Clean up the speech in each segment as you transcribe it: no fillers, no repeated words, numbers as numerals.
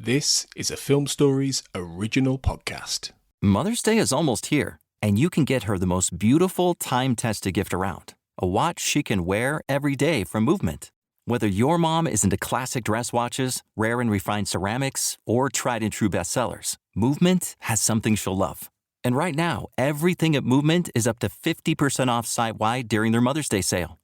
This is a Film Stories original podcast. Mother's Day is almost here, and you can get her the most beautiful time-tested gift around. A watch she can wear every day from Movement. Whether your mom is into classic dress watches, rare and refined ceramics, or tried-and-true bestsellers, Movement has something she'll love. And right now, everything at Movement is up to 50% off site-wide during their Mother's Day sale.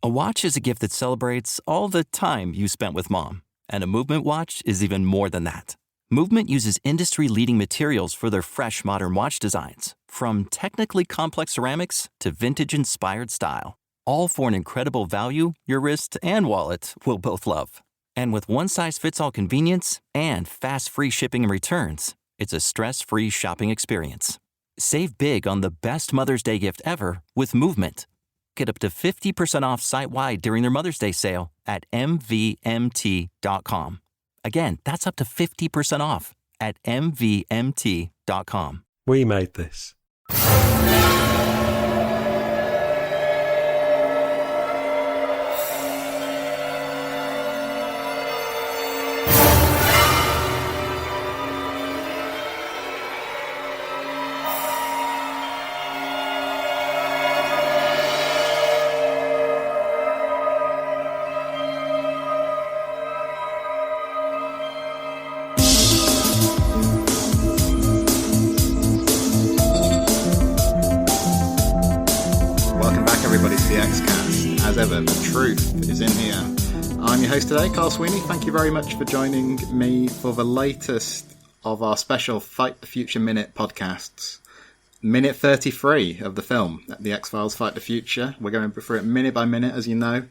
A watch is a gift that celebrates all the time you spent with Mom. And a Movement watch is even more than that. Movement uses industry-leading materials for their fresh, modern watch designs, from technically complex ceramics to vintage-inspired style, all for an incredible value your wrist and wallet will both love. And with one-size-fits-all convenience and fast free shipping and returns, it's a stress-free shopping experience. Save big on the best Mother's Day gift ever with Movement. Get up to 50% off site-wide during their Mother's Day sale at mvmt.com. Again, that's up to 50% off at mvmt.com. We made this. The truth is in here. I'm your host today, Carl Sweeney. Thank you very much for joining me for the latest of our special Fight the Future Minute podcasts. Minute 33 of the film, The X-Files Fight the Future. We're going through it minute by minute, as you know.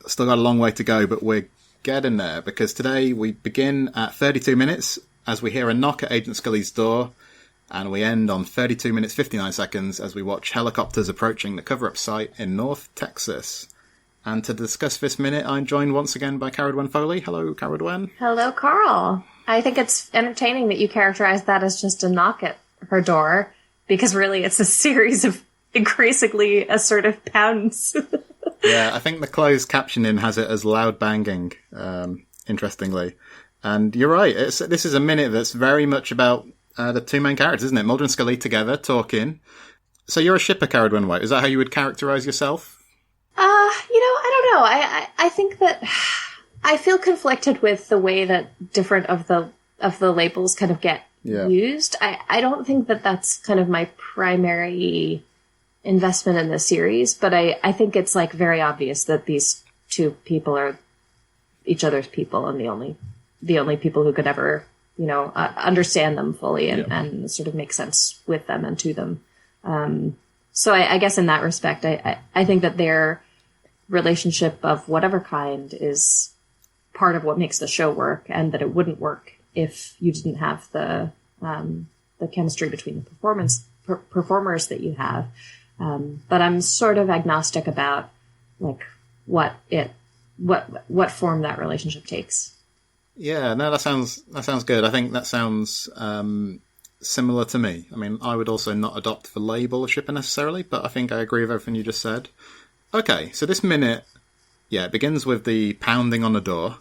Still got a long way to go, but we're getting there, because today we begin at 32 minutes as we hear a knock at Agent Scully's door, and we end on 32 minutes 59 seconds as we watch helicopters approaching the cover-up site in North Texas. And to discuss this minute, I'm joined once again by Caredwen Foley. Hello, Caredwen. Hello, Carl. I think it's entertaining that you characterize that as just a knock at her door, because really it's a series of increasingly assertive pounds. Yeah, I think the closed captioning has it as loud banging, interestingly. And you're right, this is a minute that's very much about the two main characters, isn't it? Mulder and Scully together, talking. So you're a shipper, Caredwen White. Is that how you would characterize yourself? I don't know. I think that I feel conflicted with the way that different of the labels kind of get used. I don't think that that's kind of my primary investment in the series, but I think it's like very obvious that these two people are each other's people and the only people who could ever, understand them fully and sort of make sense with them and to them. So I guess in that respect, I think that their relationship of whatever kind is part of what makes the show work, and that it wouldn't work if you didn't have the chemistry between the performers that you have. But I'm sort of agnostic about like what form that relationship takes. Yeah, no, that sounds good. I think that sounds similar to me. I mean, I would also not adopt the label of shipper necessarily, but I think I agree with everything you just said. Okay, so this minute, it begins with the pounding on the door.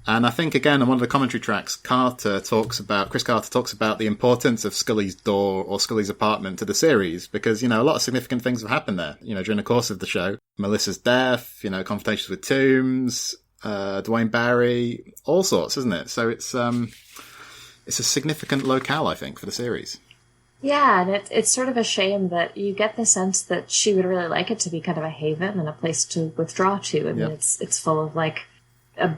And I think, again, on one of the commentary tracks, Chris Carter talks about the importance of Scully's door or Scully's apartment to the series, because, a lot of significant things have happened there, during the course of the show. Melissa's death, confrontations with Toombs, Dwayne Barry, all sorts, isn't it? So it's a significant locale, I think, for the series. Yeah, and it's sort of a shame that you get the sense that she would really like it to be kind of a haven and a place to withdraw to. I mean, it's full of like a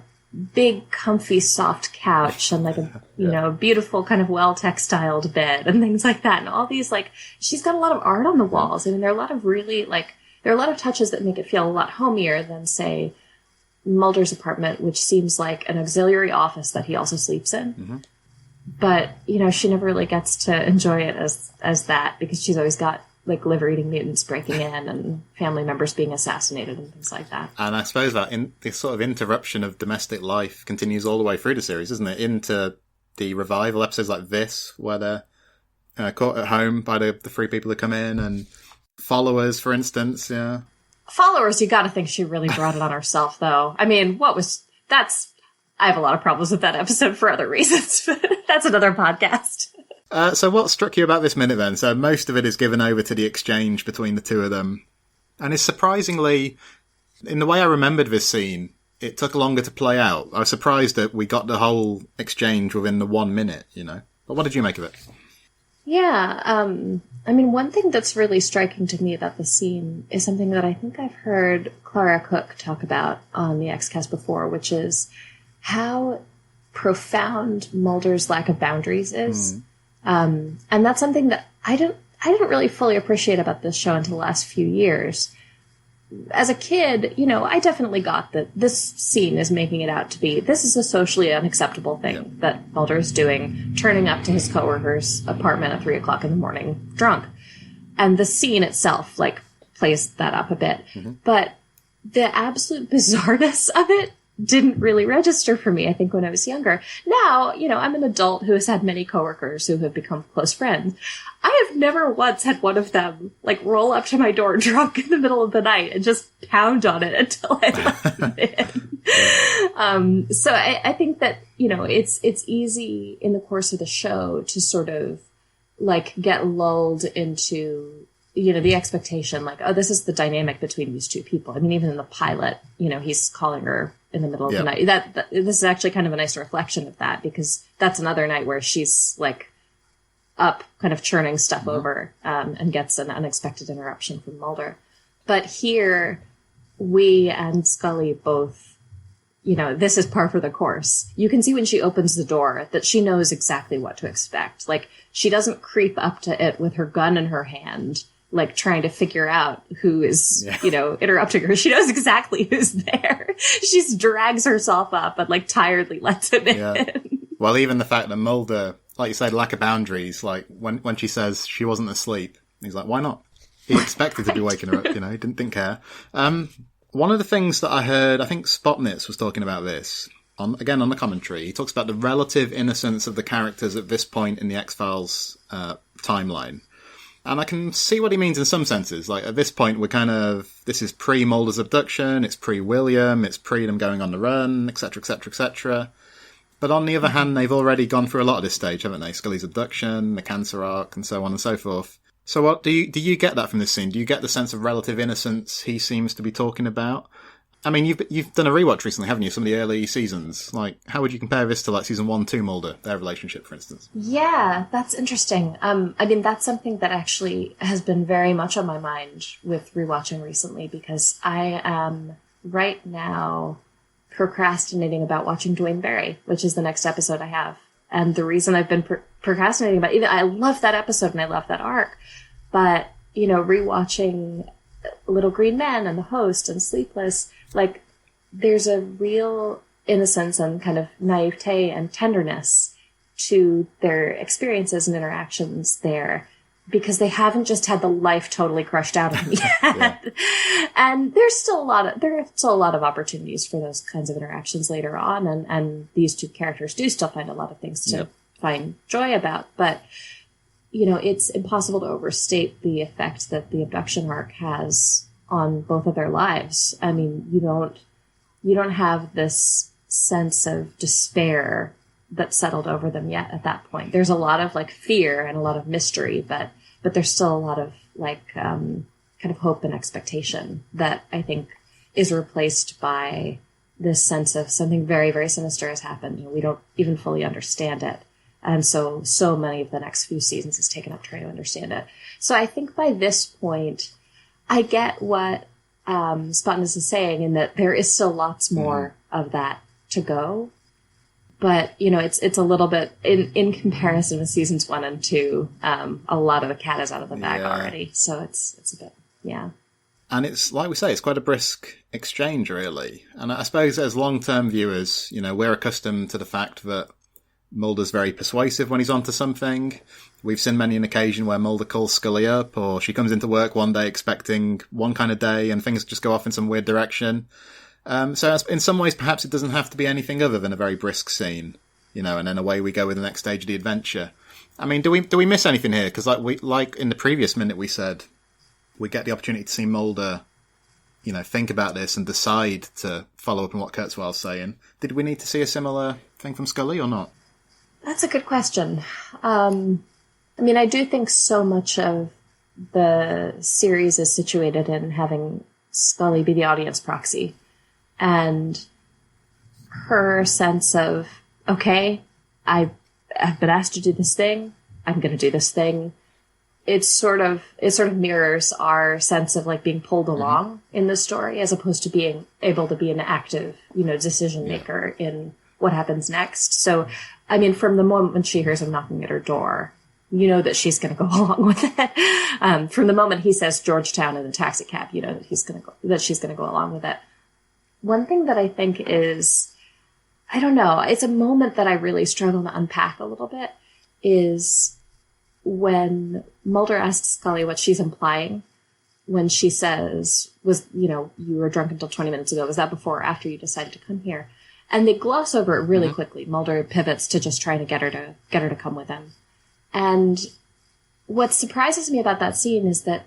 big, comfy, soft couch and like a a beautiful kind of well-textiled bed and things like that. And all these she's got a lot of art on the walls. I mean, there are a lot of really there are a lot of touches that make it feel a lot homier than, say, Mulder's apartment, which seems like an auxiliary office that he also sleeps in. Mm-hmm. But, she never really gets to enjoy it as that, because she's always got, liver-eating mutants breaking in and family members being assassinated and things like that. And I suppose that this sort of interruption of domestic life continues all the way through the series, isn't it? Into the revival episodes like this, where they're caught at home by the three people who come in, and Followers, for instance, Followers, you gotta think she really brought it on herself, though. I mean, that's I have a lot of problems with that episode for other reasons, but that's another podcast. So what struck you about this minute then? So most of it is given over to the exchange between the two of them. And it's surprisingly, in the way I remembered this scene, it took longer to play out. I was surprised that we got the whole exchange within the 1 minute, you know. But what did you make of it? Yeah, I mean, one thing that's really striking to me about the scene is something that I think I've heard Clara Cook talk about on the X-Cast before, which is how profound Mulder's lack of boundaries is. And that's something that I didn't really fully appreciate about this show until the last few years. As a kid, you know, I definitely got that this scene is making it out to be, this is a socially unacceptable thing that Mulder is doing, turning up to his coworker's apartment at 3 o'clock in the morning, drunk. And the scene itself, like, plays that up a bit. But the absolute bizarreness of it didn't really register for me, I think, when I was younger. Now, you know, I'm an adult who has had many coworkers who have become close friends. I have never once had one of them, like, roll up to my door drunk in the middle of the night and just pound on it until I let them in. So I think that, you know, it's easy in the course of the show to sort of, like, get lulled into, you know, the expectation, like, oh, this is the dynamic between these two people. I mean, even in the pilot, you know, he's calling her in the middle of the night. That this is actually kind of a nice reflection of that, because that's another night where she's, like, up kind of churning stuff over and gets an unexpected interruption from Mulder. But here, we and Scully both, you know, this is par for the course. You can see when she opens the door that she knows exactly what to expect. Like, she doesn't creep up to it with her gun in her hand, like, trying to figure out who is, you know, interrupting her. She knows exactly who's there. She just drags herself up and, like, tiredly lets him in. Well, even the fact that Mulder, like you said, lack of boundaries, like, when she says she wasn't asleep, he's like, why not? He expected to be waking her up, you know, he didn't care. One of the things that I heard, I think Spotnitz was talking about this, again on the commentary, he talks about the relative innocence of the characters at this point in the X-Files timeline. And I can see what he means in some senses. Like, at this point, we're kind of, this is pre-Mulder's abduction, it's pre-William, it's pre them going on the run, etc., etc., etc. But on the other hand, they've already gone through a lot of this stage, haven't they? Scully's abduction, the cancer arc, and so on and so forth. So what do you get that from this scene? Do you get the sense of relative innocence he seems to be talking about? I mean, you've done a rewatch recently, haven't you? Some of the early seasons. Like, how would you compare this to, like, season 1, 2 Mulder, their relationship, for instance? Yeah, that's interesting. I mean, that's something that actually has been very much on my mind with rewatching recently, because I am right now procrastinating about watching Duane Barry, which is the next episode I have. And the reason I've been procrastinating about it, I love that episode and I love that arc, but, you know, rewatching Little Green Men and The Host and Sleepless, like, there's a real innocence and kind of naivete and tenderness to their experiences and interactions there, because they haven't just had the life totally crushed out of them yet. And there are still a lot of opportunities for those kinds of interactions later on, and these two characters do still find a lot of things to find joy about. But, you know, it's impossible to overstate the effect that the abduction arc has on both of their lives. I mean, you don't have this sense of despair that settled over them yet at that point. There's a lot of, like, fear and a lot of mystery, but there's still a lot of, like, kind of hope and expectation that I think is replaced by this sense of something very, very sinister has happened, and we don't even fully understand it. And so many of the next few seasons is taken up trying to understand it. So I think by this point, I get what Spotnitz is saying, in that there is still lots more of that to go. But, you know, it's a little bit, in comparison with seasons 1 and 2, a lot of the cat is out of the bag already. So it's a bit, And it's, like we say, it's quite a brisk exchange, really. And I suppose as long-term viewers, you know, we're accustomed to the fact that Mulder's very persuasive when he's onto something. We've seen many an occasion where Mulder calls Scully up, or she comes into work one day expecting one kind of day and things just go off in some weird direction. So in some ways, perhaps it doesn't have to be anything other than a very brisk scene, you know, and then away we go with the next stage of the adventure. I mean, do we miss anything here? Because like in the previous minute we said, we get the opportunity to see Mulder, think about this and decide to follow up on what Kurzweil's saying. Did we need to see a similar thing from Scully or not? That's a good question. I do think so much of the series is situated in having Scully be the audience proxy. And her sense of, okay, I've been asked to do this thing, I'm going to do this thing. It sort of mirrors our sense of like being pulled along in the story, as opposed to being able to be an active, decision maker in what happens next. So, from the moment she hears him knocking at her door, that she's going to go along with it. From the moment he says Georgetown in the taxi cab, that she's going to go along with it. One thing that I think is, I don't know, it's a moment that I really struggle to unpack a little bit, is when Mulder asks Scully what she's implying when she says, you were drunk until 20 minutes ago. Was that before or after you decided to come here? And they gloss over it really quickly. Mulder pivots to just trying to get her to come with him. And what surprises me about that scene is that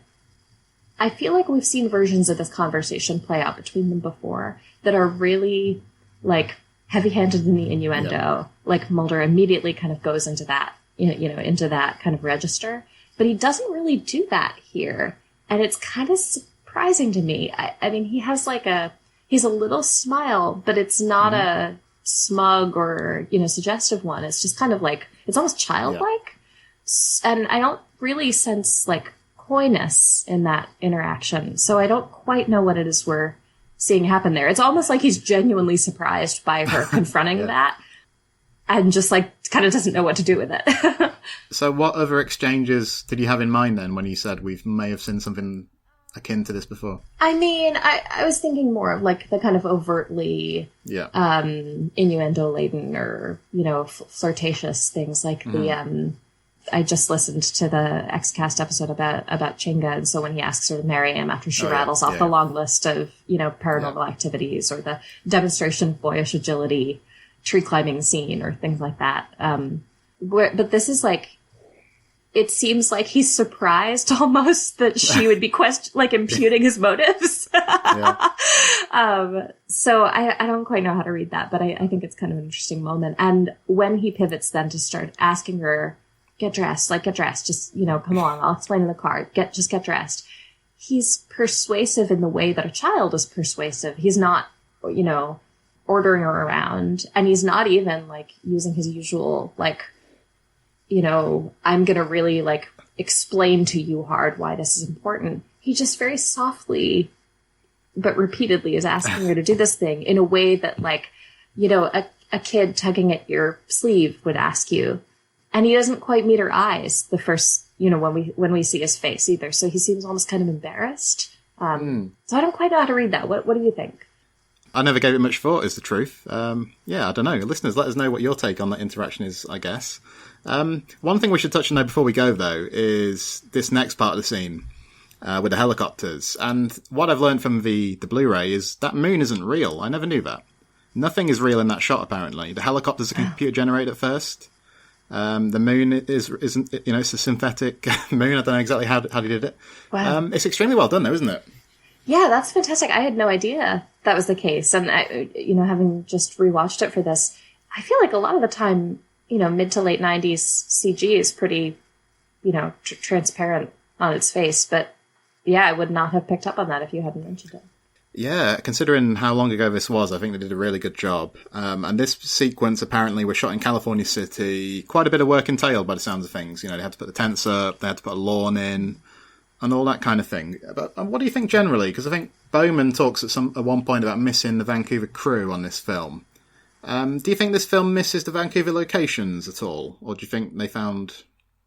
I feel like we've seen versions of this conversation play out between them before that are really, like, heavy-handed in the innuendo. Yeah. Like, Mulder immediately kind of goes into that, into that kind of register. But he doesn't really do that here. And it's kind of surprising to me. He has he's a little smile, but it's not a smug or, suggestive one. It's just kind of like, it's almost childlike. Yeah. And I don't really sense, like, coyness in that interaction. So I don't quite know what it is we're seeing happen there. It's almost like he's genuinely surprised by her confronting that and just, like, kind of doesn't know what to do with it. So what other exchanges did you have in mind then when you said we may have seen something akin to this before? I was thinking more of, like, the kind of overtly innuendo-laden or, flirtatious things, like the... I just listened to the Xcast episode about Chinga, and so when he asks her to marry him after she rattles off the long list of, paranormal activities, or the demonstration of boyish agility, tree climbing scene, or things like that. But this is like, it seems like he's surprised almost that she would be imputing his motives. So I don't quite know how to read that, but I think it's kind of an interesting moment. And when he pivots then to start asking her, get dressed, just, come along, I'll explain in the car, get dressed. He's persuasive in the way that a child is persuasive. He's not, ordering her around, and he's not even, like, using his usual, like, I'm gonna really, like, explain to you hard why this is important. He just very softly, but repeatedly is asking her to do this thing in a way that, like, a kid tugging at your sleeve would ask you. And he doesn't quite meet her eyes the first, when we see his face either. So he seems almost kind of embarrassed. So I don't quite know how to read that. What do you think? I never gave it much thought, is the truth. I don't know. Listeners, let us know what your take on that interaction is, I guess. One thing we should touch on though before we go, though, is this next part of the scene with the helicopters. And what I've learned from the Blu-ray is that moon isn't real. I never knew that. Nothing is real in that shot, apparently. The helicopters are computer generated at first. The moon isn't, it's a synthetic moon. I don't know exactly how they did it. Wow. It's extremely well done though, isn't it? Yeah, that's fantastic. I had no idea that was the case. And having just rewatched it for this, I feel like a lot of the time, mid to late 90s CG is pretty, transparent on its face. But yeah, I would not have picked up on that if you hadn't mentioned it. Yeah, considering how long ago this was, I think they did a really good job. And this sequence apparently was shot in California City. Quite a bit of work entailed by the sounds of things. They had to put the tents up, they had to put a lawn in, and all that kind of thing. But what do you think generally? Because I think Bowman talks at one point about missing the Vancouver crew on this film. Do you think this film misses the Vancouver locations at all? Or do you think they found,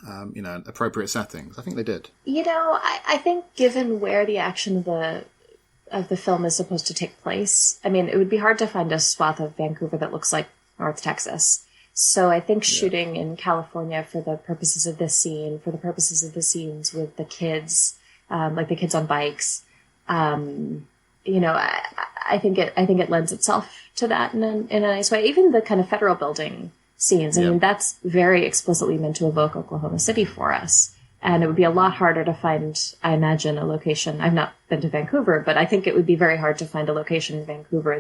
appropriate settings? I think they did. I think given where the action of the film is supposed to take place, it would be hard to find a swath of Vancouver that looks like North Texas. So I think shooting in California for the purposes of this scene, for the purposes of the scenes with the kids, like the kids on bikes, I think it lends itself to that in a nice way. Even the kind of federal building scenes, that's very explicitly meant to evoke Oklahoma City for us. And it would be a lot harder to find, I imagine, a location. I've not been to Vancouver, but I think it would be very hard to find a location in Vancouver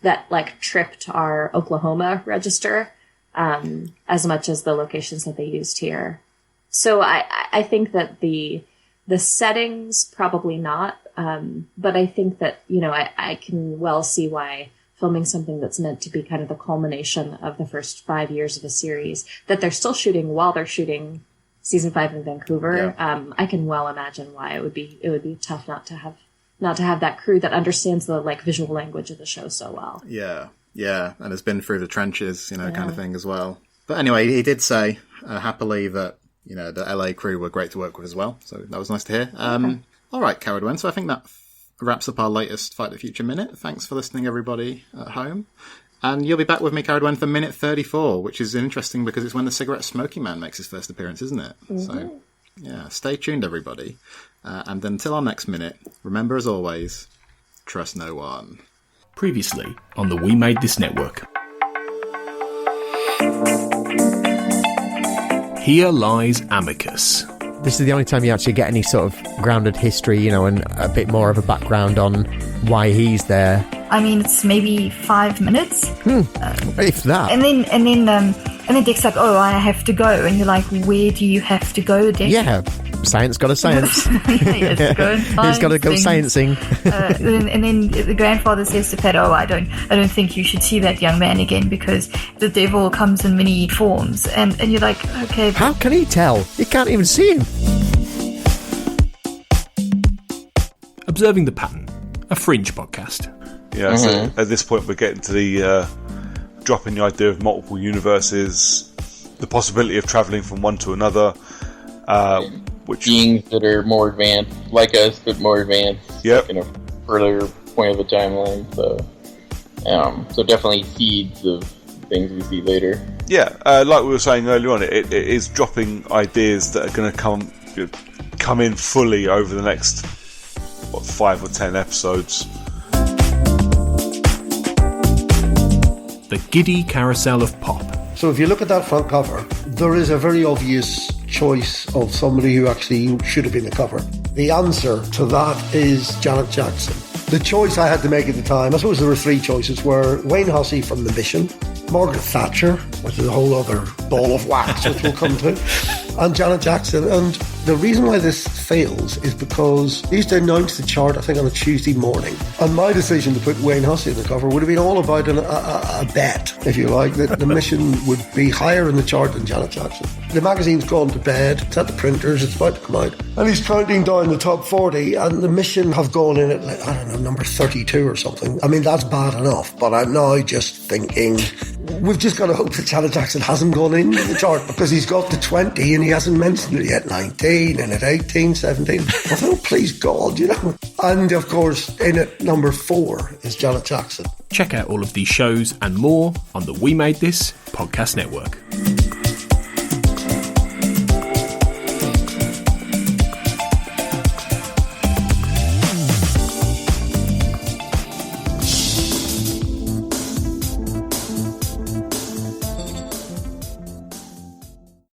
that like tripped our Oklahoma register, as much as the locations that they used here. So I think that the settings, probably not. But I think that, I can well see why filming something that's meant to be kind of the culmination of the first 5 years of a series, that they're still shooting while they're shooting season 5 in Vancouver. Yeah. I can well imagine why it would be tough not to have that crew that understands the like visual language of the show so well. Yeah. Yeah. And has been through the trenches, kind of thing as well. But anyway, he did say happily that, the LA crew were great to work with as well. So that was nice to hear. Okay. All right, Caredwen. So I think that wraps up our latest Fight the Future Minute. Thanks for listening, everybody at home. And you'll be back with me, Caredwen, for minute 34, which is interesting because it's when the cigarette smoking man makes his first appearance, isn't it? Mm-hmm. So, yeah, stay tuned, everybody. And until our next minute, remember, as always, trust no one. Previously on the We Made This Network. Here lies Amicus. This is the only time you actually get any sort of grounded history, and a bit more of a background on why he's there. I mean, it's maybe 5 minutes. If that. And then Dick's like, "Oh, I have to go," and you're like, "Where do you have to go, Dick?" Yeah, science got a science. He's got to go sciencing. And then the grandfather says to Pat, "Oh, I don't think you should see that young man again because the devil comes in many forms." And you're like, "Okay." How can he tell? He can't even see him. Observing the Pattern, a Fringe podcast. Yeah, so at this point we're getting to the dropping the idea of multiple universes, the possibility of travelling from one to another, which beings that are more advanced, like us, but more advanced. Yep. In a earlier point of the timeline. So definitely seeds of things we see later. Yeah, like we were saying earlier on, it is dropping ideas that are going to come in fully over the next 5 or 10 episodes. The giddy carousel of pop. So if you look at that front cover, there is a very obvious choice of somebody who actually should have been the cover. The answer to that is Janet Jackson. The choice I had to make at the time, I suppose there were 3 choices, were Wayne Hussey from The Mission, Margaret Thatcher, which is a whole other ball of wax, which we'll come to, and Janet Jackson. And the reason why this fails is because they used to announce the chart, I think, on a Tuesday morning. And my decision to put Wayne Hussey in the cover would have been all about a bet, if you like, that The Mission would be higher in the chart than Janet Jackson. The magazine's gone to bed, it's at the printers, it's about to come out. And he's counting down the top 40, and The Mission have gone in at, I don't know, number 32 or something. I mean, that's bad enough, but I'm now just thinking, we've just got to hope that Janet Jackson hasn't gone into the chart, because he's got to 20 and he hasn't mentioned it yet. 19 and at 18, 17. I thought, oh, please God, And of course, in at number 4 is Janet Jackson. Check out all of these shows and more on the We Made This podcast network.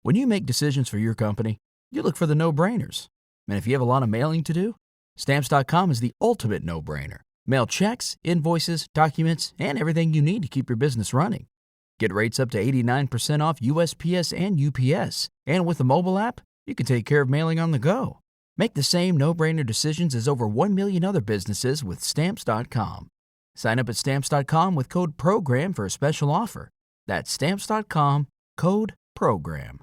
When you make decisions for your company, you look for the no-brainers. And if you have a lot of mailing to do, Stamps.com is the ultimate no-brainer. Mail checks, invoices, documents, and everything you need to keep your business running. Get rates up to 89% off USPS and UPS. And with the mobile app, you can take care of mailing on the go. Make the same no-brainer decisions as over 1 million other businesses with Stamps.com. Sign up at Stamps.com with code PROGRAM for a special offer. That's Stamps.com, code PROGRAM.